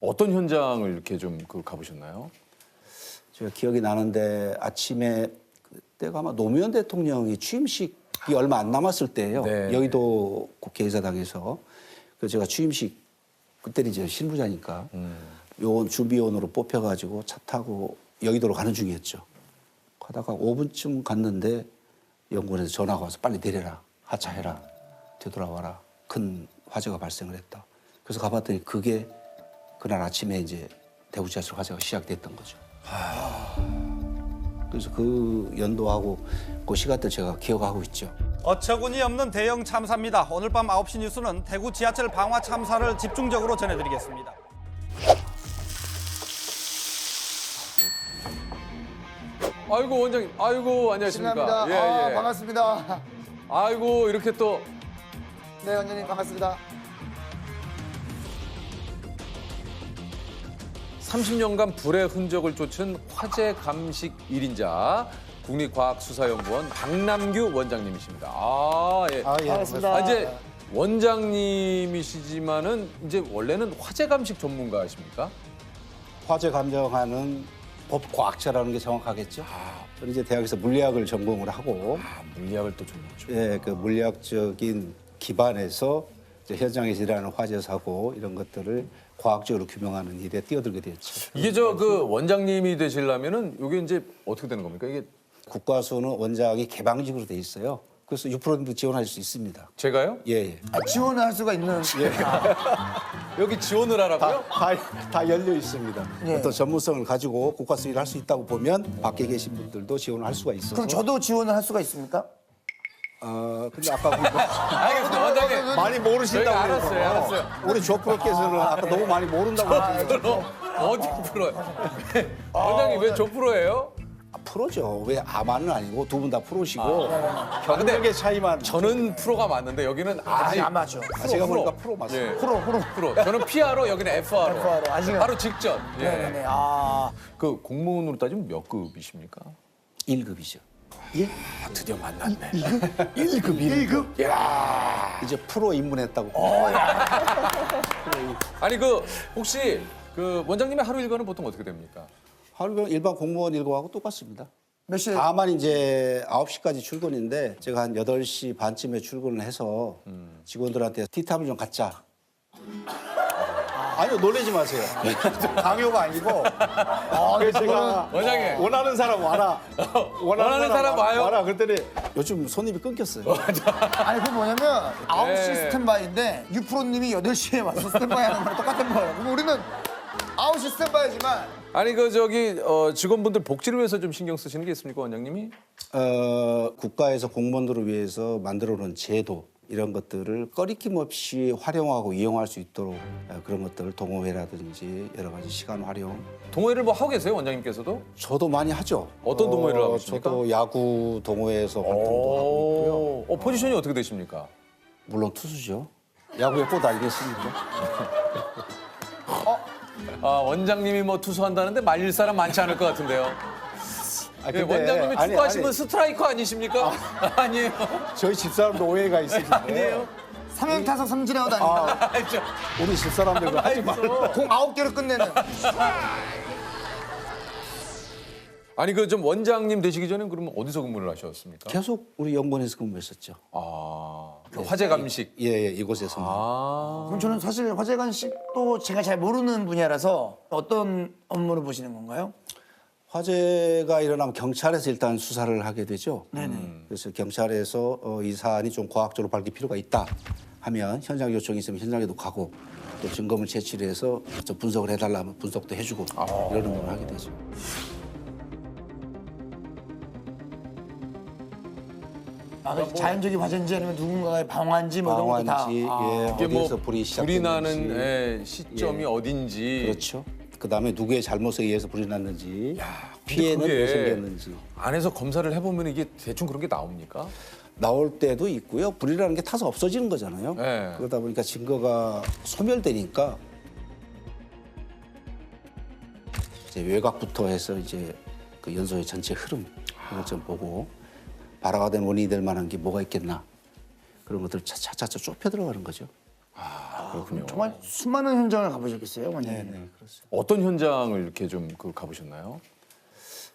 어떤 현장을 이렇게 좀 가보셨나요? 제가 기억이 나는데 아침에 그때가 아마 노무현 대통령이 취임식이 얼마 안 남았을 때예요. 네. 여의도 국회의사당에서. 그래서 제가 취임식 그때는 이제 실무자니까 요원 준비원으로 뽑혀가지고 차 타고 여의도로 가는 중이었죠. 가다가 5분쯤 갔는데 연구원에서 전화가 와서 빨리 내려라. 하차해라. 되돌아와라. 큰 화재가 발생을 했다. 그래서 가봤더니 그게 그날 아침에 이제 대구 지하철 화재가 시작됐던 거죠. 그래서 그 연도하고 그 시간대 제가 기억하고 있죠. 어처구니 없는 대형 참사입니다. 오늘 밤 9시 뉴스는 대구 지하철 방화 참사를 집중적으로 전해드리겠습니다. 아이고 원장님, 아이고 안녕하십니까? 신납니다. 반갑습니다. 아이고 이렇게 또 네, 원장님 반갑습니다. 30년간 불의 흔적을 쫓은 화재 감식 1인자 국립과학수사연구원 박남규 원장님이십니다. 예. 반갑습니다. 이제 원장님이시지만은 이제 원래는 화재 감식 전문가십니까? 화재 감정하는 법과학자라는 게 정확하겠죠. 저는 이제 대학에서 물리학을 전공을 하고 물리학을 또 전문가죠. 예, 그 물리학적인 기반에서 이제 현장에서 일어나는 화재 사고 이런 것들을 과학적으로 규명하는 일에 뛰어들게 됐죠. 이게 그 원장님이 되시려면은 이게 이제 어떻게 되는 겁니까? 이게 국가수는 원장이 개방직으로 돼 있어요. 그래서 6%도 지원할 수 있습니다. 제가요? 예, 예. 지원할 수가 있는. 여기 지원을 하라고요? 다 열려 있습니다. 예. 어떤 전문성을 가지고 국가수의를 할 수 있다고 보면 밖에 계신 분들도 지원을 할 수가 있어서. 그럼 저도 지원을 할 수가 있습니까? 근데 아까 보니까 알겠습니다, 원장님. 많이 모르신다고 저희가 그래서 알았어요. 우리 조 프로께서는 아까 너무 많이 모른다고 그러시죠. 어디 프로요? 원장님 왜 조 프로예요? 프로죠. 왜 아마는 아니고 두 분 다 프로시고 근데 경력의 차이만. 저는 프로가 맞는데 여기는 아직 안 맞죠. 제가 보니까 프로 맞습니다. 예. 프로. 저는 PRO, 여기는 FRO. FRO. 아직은. 바로 직전. 예. 네네네. 그 공무원으로 따지면 몇 급이십니까? 1급이죠. 드디어 만났네. 1급? 이제 프로 입문했다고. 아니 혹시 그 원장님의 하루 일과는 보통 어떻게 됩니까? 하루가 일반 공무원 일과하고 똑같습니다. 몇 시에? 다만 이제 9시까지 출근인데 제가 한 8시 반쯤에 출근을 해서 직원들한테 티탑을 좀 갖자. 아니요, 놀라지 마세요. 강요가 아니고. 그래서 제가 원장님. 원하는 사람 와라. 원하는 사람 와요? 와라. 그랬더니 요즘 손님이 끊겼어요. 아니, 그건 뭐냐면 9시 네. 스탠바이인데 유프로님이 8시에 와서 스탠바이 하는 거랑 똑같은 거예요. 그럼 우리는 9시 스탠바이지만 아니 직원분들 복지를 위해서 좀 신경 쓰시는 게 있습니까, 원장님이? 국가에서 공무원들을 위해서 만들어 놓은 제도 이런 것들을 꺼리낌 없이 활용하고 이용할 수 있도록 그런 것들을 동호회라든지 여러 가지 시간 활용. 동호회를 뭐 하고 계세요, 원장님께서도? 저도 많이 하죠. 어떤 동호회를 하고 있습니까? 저도 야구 동호회에서 활동도 하고 있고요. 포지션이 어떻게 되십니까? 물론 투수죠. 야구에 꽃 알겠습니까? 원장님이 뭐 투수한다는데 말릴 사람 많지 않을 것 같은데요. 근데 원장님이 아니, 축구하시면 스트라이커 아니십니까? 아니에요. 저희 집사람도 오해가 있습니다. 아니에요. 삼형타석 삼진아웃 아닙니까? 우리 집사람들과 하지 말고. 공 9개를 끝내는. 아니 좀 원장님 되시기 전에 그러면 어디서 근무를 하셨습니까? 계속 우리 연구원에서 근무했었죠. 그 화재 감식. 예, 이곳에서. 그럼 저는 사실 화재관식도 제가 잘 모르는 분야라서 어떤 업무를 보시는 건가요? 화재가 일어나면 경찰에서 일단 수사를 하게 되죠. 그래서 경찰에서 이 사안이 좀 과학적으로 밝힐 필요가 있다 하면 현장 요청이 있으면 현장에도 가고 또 증거물 제출을 해서 좀 분석을 해달라면 분석도 해주고 이런 업무를 하게 되죠. 자연적인 화재인지 아니면 누군가의 방화인지 뭐 이런 것도 다. 방화인지 예, 이게 어디에서 불이 시작됐는지. 나는 시점이 예. 어딘지. 그렇죠. 그다음에 누구의 잘못에 의해서 불이 났는지 피해는 그게 왜 생겼는지 안에서 검사를 해보면 이게 대충 그런 게 나옵니까? 나올 때도 있고요. 불이라는 게 타서 없어지는 거잖아요. 네. 그러다 보니까 증거가 소멸되니까 이제 외곽부터 해서 이제 그 연소의 전체 흐름 이걸 좀 보고 발화가 된 원인이 될 만한 게 뭐가 있겠나 그런 것들을 차차차 좁혀 들어가는 거죠. 그렇군요. 정말 수많은 현장을 가보셨겠어요, 원장님? 네, 그렇습니다. 어떤 현장을 이렇게 좀 가보셨나요?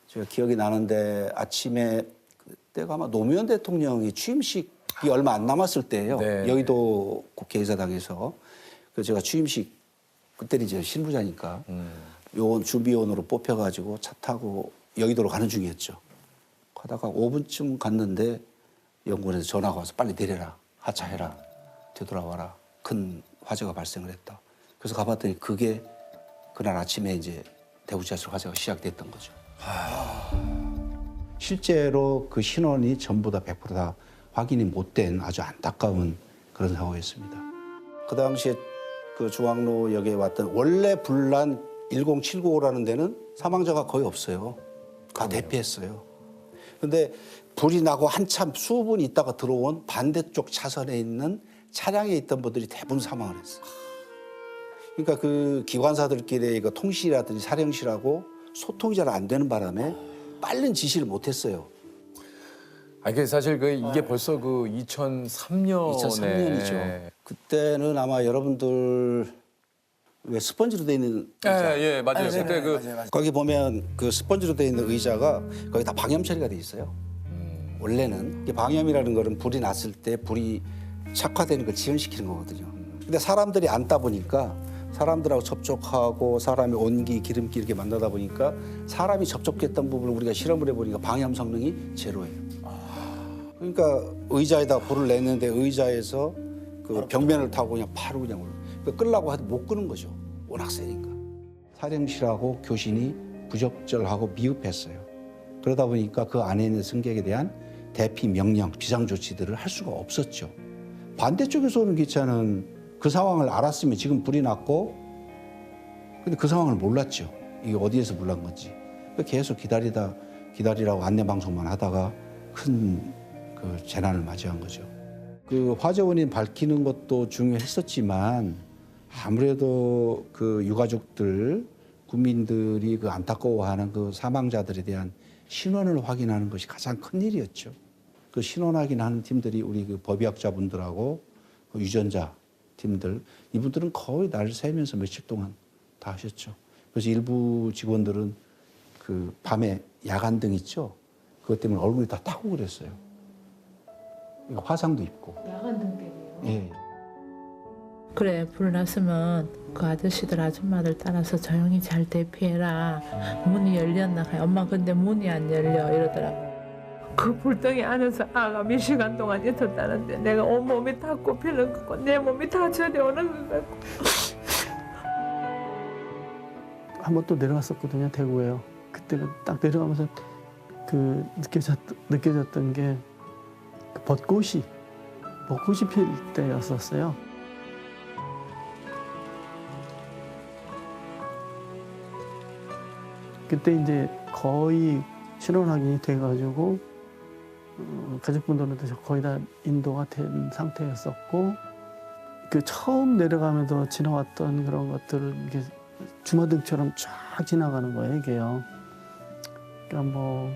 제가 기억이 나는데 아침에 그때가 아마 노무현 대통령이 취임식이 얼마 안 남았을 때예요. 네. 여의도 국회의사당에서 그 제가 취임식 그때는 이제 실무자니까 요원 준비원으로 뽑혀가지고 차 타고 여의도로 가는 중이었죠. 가다가 5분쯤 갔는데 연구원에서 전화가 와서 빨리 내려라, 하차해라, 되돌아와라. 큰 화재가 발생을 했다. 그래서 가봤더니 그게 그날 아침에 이제 대구 지하철 화재가 시작됐던 거죠. 실제로 그 신원이 전부 다 100% 확인이 못 된 아주 안타까운 그런 상황이었습니다. 그 당시에 그 중앙로역에 왔던 원래 불난 1079호라는 데는 사망자가 거의 없어요. 다 대피했어요. 근데 불이 나고 한참 수분 있다가 들어온 반대쪽 차선에 있는 차량에 있던 분들이 대부분 사망을 했어요. 그러니까 그 기관사들끼리 그 통실이라든지 사령실하고 소통이 잘 안 되는 바람에 빠른 지시를 못 했어요. 아니, 그 사실 이게 벌써 그 2003년에 2003년이죠. 그때는 아마 여러분들 왜 스펀지로 돼 있는 의자. 예, 맞아요. 아, 네, 그때 네, 그 맞아요. 거기 보면 그 스펀지로 돼 있는 의자가 거기 다 방염 처리가 돼 있어요. 원래는 이게 방염이라는 거는 불이 났을 때 불이 착화되는 걸 지연시키는 거거든요. 근데 사람들이 앉다 보니까 사람들하고 접촉하고 사람의 온기, 기름기 이렇게 만나다 보니까 사람이 접촉했던 부분을 우리가 실험을 해보니까 방염 성능이 제로예요. 그러니까 의자에다 불을 냈는데 의자에서 그 벽면을 타고 그냥 바로 그냥 끌라고 해도 못 끄는 거죠. 워낙 세니까. 사령실하고 교신이 부적절하고 미흡했어요. 그러다 보니까 그 안에 있는 승객에 대한 대피 명령, 비상조치들을 할 수가 없었죠. 반대쪽에서 오는 기차는 그 상황을 알았으면 지금 불이 났고, 근데 그 상황을 몰랐죠. 이게 어디에서 불난 건지. 계속 기다리라고 안내방송만 하다가 큰 그 재난을 맞이한 거죠. 그 화재 원인 밝히는 것도 중요했었지만 아무래도 그 유가족들, 국민들이 그 안타까워하는 그 사망자들에 대한 신원을 확인하는 것이 가장 큰 일이었죠. 그 신원 확인하는 팀들이 우리 그 법의학자분들하고 그 유전자 팀들, 이분들은 거의 날 새면서 며칠 동안 다 하셨죠. 그래서 일부 직원들은 그 밤에 야간등 있죠. 그것 때문에 얼굴이 다 타고 그랬어요. 화상도 입고. 야간등 때문에요? 예. 그래, 불 났으면 그 아저씨들 아줌마들 따라서 조용히 잘 대피해라. 문이 열렸나? 엄마 근데 문이 안 열려 이러더라고. 그 불덩이 안에서 아가 몇 시간 동안 있었다는데 내가 온몸이 다 꼽히는 거고 내 몸이 다 저려오는 거 같고. 한 번 또 내려갔었거든요, 대구에요. 그때는 딱 내려가면서 그 느껴졌던 게 그 벚꽃이 필 때였었어요. 그때 이제 거의 신원 확인이 돼가지고 가족분들한테 거의 다 인도가 된 상태였었고, 그 처음 내려가면서 지나왔던 그런 것들을 이렇게 주마등처럼 쫙 지나가는 거예요, 이게요. 그러니까 뭐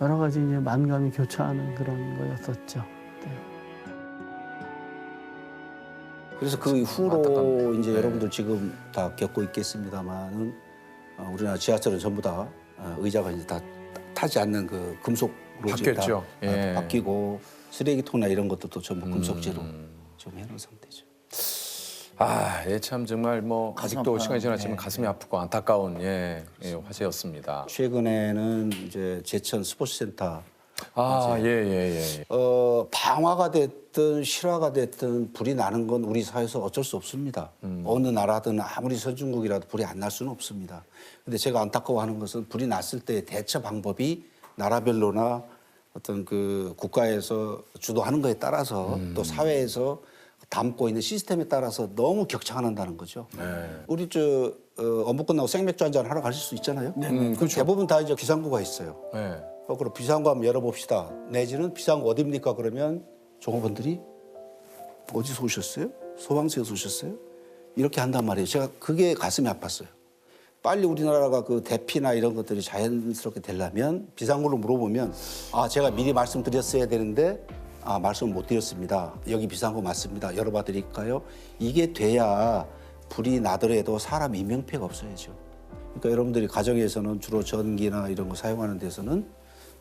여러 가지 이제 만감이 교차하는 그런 거였었죠. 네. 그래서 그 후로 안타깝네요. 이제 네. 여러분들 지금 다 겪고 있겠습니다만은 우리나라 지하철은 전부 다 의자가 이제 다 타지 않는 그 금속으로 지금 다 바뀌었죠. 예. 바뀌고 쓰레기통이나 이런 것도 전부 금속재로 지금 해놓은 상태죠. 아, 예, 참 정말 뭐 가슴 아직도 아파요. 시간이 지났지만 네, 가슴이 아프고 안타까운 화재였습니다. 최근에는 이제 제천 스포츠센터 아, 예. 방화가 됐든 실화가 됐든 불이 나는 건 우리 사회에서 어쩔 수 없습니다. 어느 나라든 아무리 선진국이라도 불이 안 날 수는 없습니다. 근데 제가 안타까워하는 것은 불이 났을 때 대처 방법이 나라별로나 어떤 그 국가에서 주도하는 거에 따라서 또 사회에서 담고 있는 시스템에 따라서 너무 격차가 난다는 거죠. 우리 업무 끝나고 생맥주 한잔 하러 가실 수 있잖아요. 그렇죠. 대부분 다 이제 비상구가 있어요. 네. 그럼 비상구 한번 열어봅시다. 내지는 비상구 어디입니까? 그러면 종업원들이 어디서 오셨어요? 소방서에서 오셨어요? 이렇게 한단 말이에요. 제가 그게 가슴이 아팠어요. 빨리 우리나라가 그 대피나 이런 것들이 자연스럽게 되려면 비상구로 물어보면 제가 미리 말씀드렸어야 되는데 말씀을 못 드렸습니다. 여기 비싼 거 맞습니다. 열어봐 드릴까요? 이게 돼야 불이 나더라도 사람 인명피해가 없어야죠. 그러니까 여러분들이 가정에서는 주로 전기나 이런 거 사용하는 데서는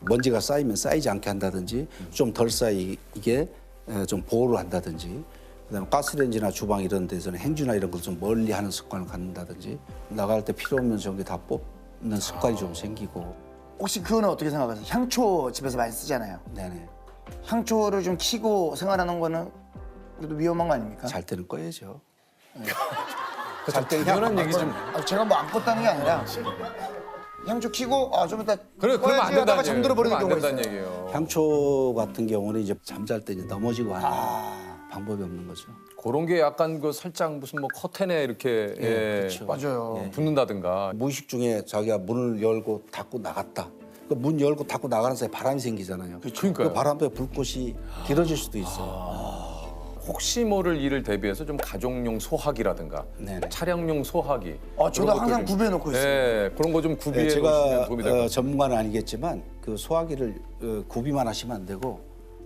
먼지가 쌓이면 쌓이지 않게 한다든지 좀 덜 쌓이게 좀 보호를 한다든지 그다음에 가스레인지나 주방 이런 데서는 행주나 이런 걸 좀 멀리 하는 습관을 갖는다든지 나갈 때 필요 없는 전기 다 뽑는 습관이 좀 생기고. 혹시 그거는 어떻게 생각하세요? 향초 집에서 많이 쓰잖아요. 네네. 향초를 좀 켜고 생활하는 거는 그래도 위험한 거 아닙니까? 잘 때는 꺼야죠. 잘 때는 얘기 좀. 제가 뭐 안 껐다는 게 아니라 향초 켜고 좀 이따 그래, 그러면 안 꺼야지 하다가 된다는 잠들어 버리는 얘기예요. 경우가 안 된다는 있어요. 얘기예요. 향초 같은 경우는 이제 잠잘 때 이제 넘어지고 하는 방법이 없는 거죠. 그런 게 약간 그 살짝 무슨 뭐 커튼에 이렇게 그렇죠. 맞아요. 붙는다든가. 무의식 중에 자기가 문을 열고 닫고 나갔다. 그 문 열고 닫고 나가는 사이에 바람이 생기잖아요. 그러니까요. 그 바람 때문에 불꽃이 길어질 수도 있어요. 혹시 모를 일을 대비해서 좀 가족용 소화기라든가 네네. 차량용 소화기. 저도 그런 항상 것도 좀- 구비해 놓고 있어요. 네, 그런 거 좀 구비해 놓으시면 제가 도움이 될 것 같아요. 전문가는 아니겠지만 그 소화기를 구비만 하시면 안 되고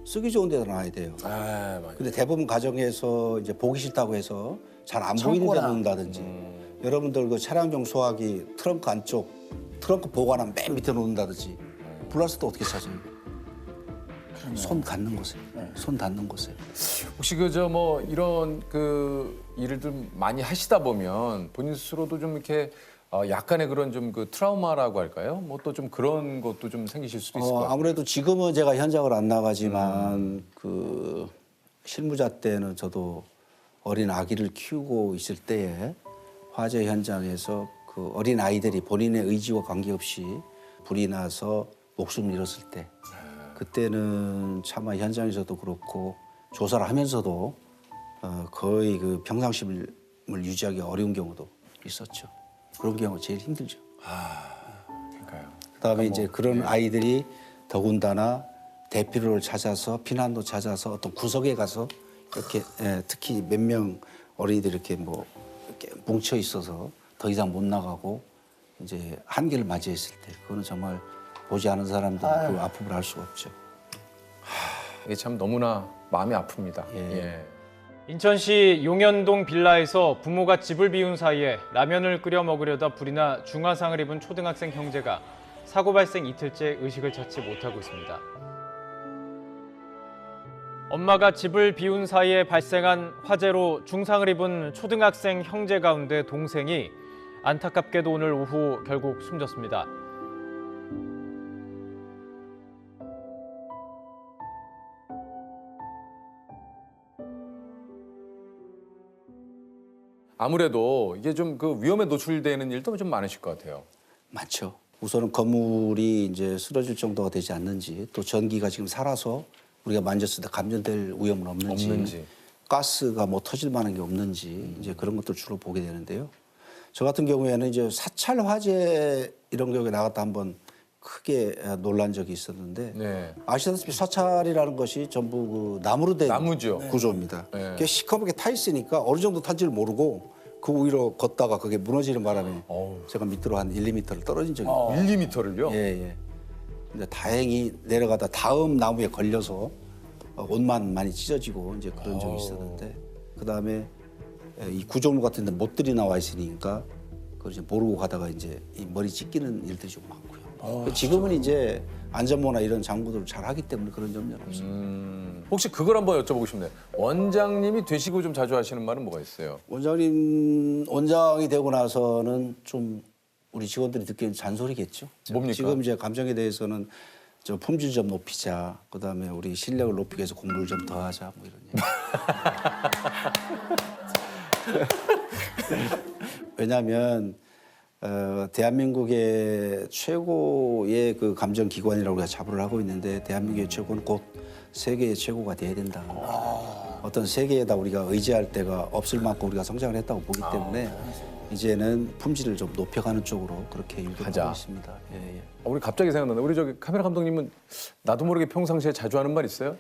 쓰기 좋은 데다 놔야 돼요. 아, 맞아요. 근데 대부분 가정에서 이제 보기 싫다고 해서 잘 안 보이는 데 창고나. 놓는다든지 여러분들 그 차량용 소화기 트렁크 안쪽 트렁크 보관함 맨 밑에 놓는다든지 불났을 때 어떻게 찾아요? 손 닿는 곳에 손 닿는 곳에 혹시 그저 뭐 이런 그 일을 좀 많이 하시다 보면 본인 스스로도 좀 이렇게 약간의 그런 좀 그 트라우마라고 할까요? 뭐 또 좀 그런 것도 좀 생기실 수도 있을 것 같아요. 아무래도 지금은 제가 현장을 안 나가지만 그 실무자 때는 저도 어린 아기를 키우고 있을 때에 화재 현장에서 그 어린 아이들이 본인의 의지와 관계없이 불이 나서 목숨을 잃었을 때 그때는 차마 현장에서도 그렇고 조사를 하면서도 거의 그 평상심을 유지하기 어려운 경우도 있었죠. 그런 경우가 제일 힘들죠. 그러니까요. 그다음에 이제 그런 아이들이 더군다나 대피로를 찾아서 피난로 찾아서 어떤 구석에 가서 이렇게 특히 몇 명 어린이들이 이렇게 뭐 이렇게 뭉쳐 있어서 더 이상 못 나가고 이제 한계를 맞이했을 때 그거는 정말 보지 않은 사람들은 그 아픔을 알 수가 없죠. 이게 참 너무나 마음이 아픕니다. 예. 예. 인천시 용현동 빌라에서 부모가 집을 비운 사이에 라면을 끓여 먹으려다 불이 나 중화상을 입은 초등학생 형제가 사고 발생 이틀째 의식을 찾지 못하고 있습니다. 엄마가 집을 비운 사이에 발생한 화재로 중상을 입은 초등학생 형제 가운데 동생이 안타깝게도 오늘 오후 결국 숨졌습니다. 아무래도 이게 좀 그 위험에 노출되는 일도 좀 많으실 것 같아요. 많죠. 우선은 건물이 이제 쓰러질 정도가 되지 않는지 또 전기가 지금 살아서 우리가 만졌을 때 감전될 위험은 없는지. 가스가 뭐 터질 만한 게 없는지 이제 그런 것들 주로 보게 되는데요. 저 같은 경우에는 이제 사찰 화재 이런 경우에 나갔다 한번 크게 놀란 적이 있었는데 네. 아시다시피 사찰이라는 것이 전부 그 나무로 된 나무죠. 구조입니다. 네. 그게 시커멓게 타 있으니까 어느 정도 탄지를 모르고 그 위로 걷다가 그게 무너지는 바람에 제가 밑으로 한 1, 2m를 떨어진 적이 있어요. 1~2m를요? 예. 근데 다행히 내려가다 다음 나무에 걸려서 옷만 많이 찢어지고 이제 그런 적이 있었는데 그다음에 이 구조물 같은 데 못들이 나와 있으니까 그걸 이제 모르고 가다가 이제 이 머리 찢기는 일들이 좀 많고요. 지금은 이제 안전모나 이런 장구들을 잘 하기 때문에 그런 점은 없어요. 혹시 그걸 한번 여쭤보고 싶네요. 원장님이 되시고 좀 자주 하시는 말은 뭐가 있어요? 원장이 되고 나서는 좀 우리 직원들이 듣기엔 잔소리겠죠. 뭡니까? 지금 이제 감정에 대해서는 저 품질 좀 높이자. 그다음에 우리 실력을 높이기 위해서 공부를 좀 더 하자. 뭐 이런 얘기. 왜냐하면 대한민국의 최고의 그 감정 기관이라고 우리가 자부를 하고 있는데 대한민국의 최고는 곧 세계의 최고가 돼야 된다. 어떤 세계에다 우리가 의지할 데가 없을 만큼 우리가 성장을 했다고 보기 때문에 이제는 품질을 좀 높여가는 쪽으로 그렇게 하자. 유도하고 있습니다. 예. 우리 갑자기 생각난다. 우리 저기 카메라 감독님은 나도 모르게 평상시에 자주 하는 말 있어요?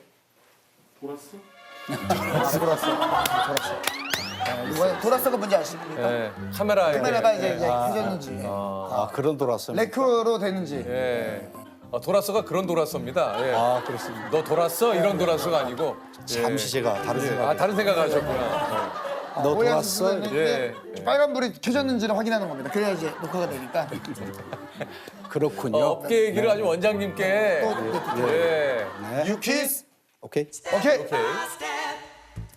이거 도라스가 뭔지 아십니까? 예. 카메라에. 카메라가 이제 켜졌는지 그런 돌았습니다. 레크로 되는지 예. 도라서가 그런 도라서입니다. 예. 아, 그렇습니다. 너 돌았어? 이런 도라서가 아니고. 잠시 제가 다른 생각. 다른 생각 하셨구나. 너 오해하실 돌았어? 수가 있는데 예. 빨간불이 켜졌는지를 확인하는 겁니다. 그래야 이제 녹화가 되니까. 그렇군요. 업계 얘기를 아주 원장님께. 예. 네. 유키스. 오케이. 오케이.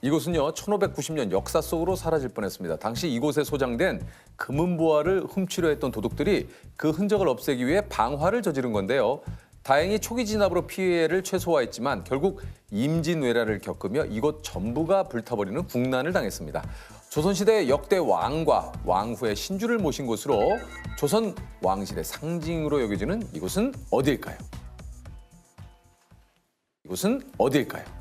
이곳은요 1590년 역사 속으로 사라질 뻔했습니다. 당시 이곳에 소장된 금은보화를 훔치려 했던 도둑들이 그 흔적을 없애기 위해 방화를 저지른 건데요. 다행히 초기 진압으로 피해를 최소화했지만 결국 임진왜란을 겪으며 이곳 전부가 불타버리는 국난을 당했습니다. 조선시대 역대 왕과 왕후의 신주를 모신 곳으로 조선 왕실의 상징으로 여겨지는 이곳은 어디일까요? 이곳은 어디일까요?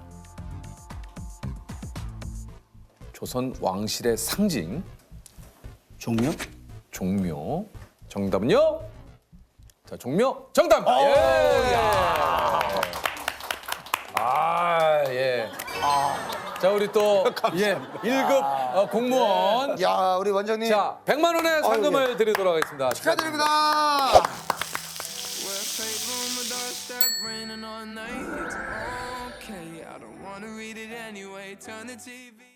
조선 왕실의 상징 종묘? 종묘. 정답은요? 자, 종묘 정답. 예. 아, 예. 자, 우리 또 예, 1급 공무원. 야, 우리 원장님 자, 100만 원의 상금을 드리도록 하겠습니다. 축하드립니다. Well, paper on my doorstep, raining all night. It's okay, I don't wanna read it anyway. Turn the TV.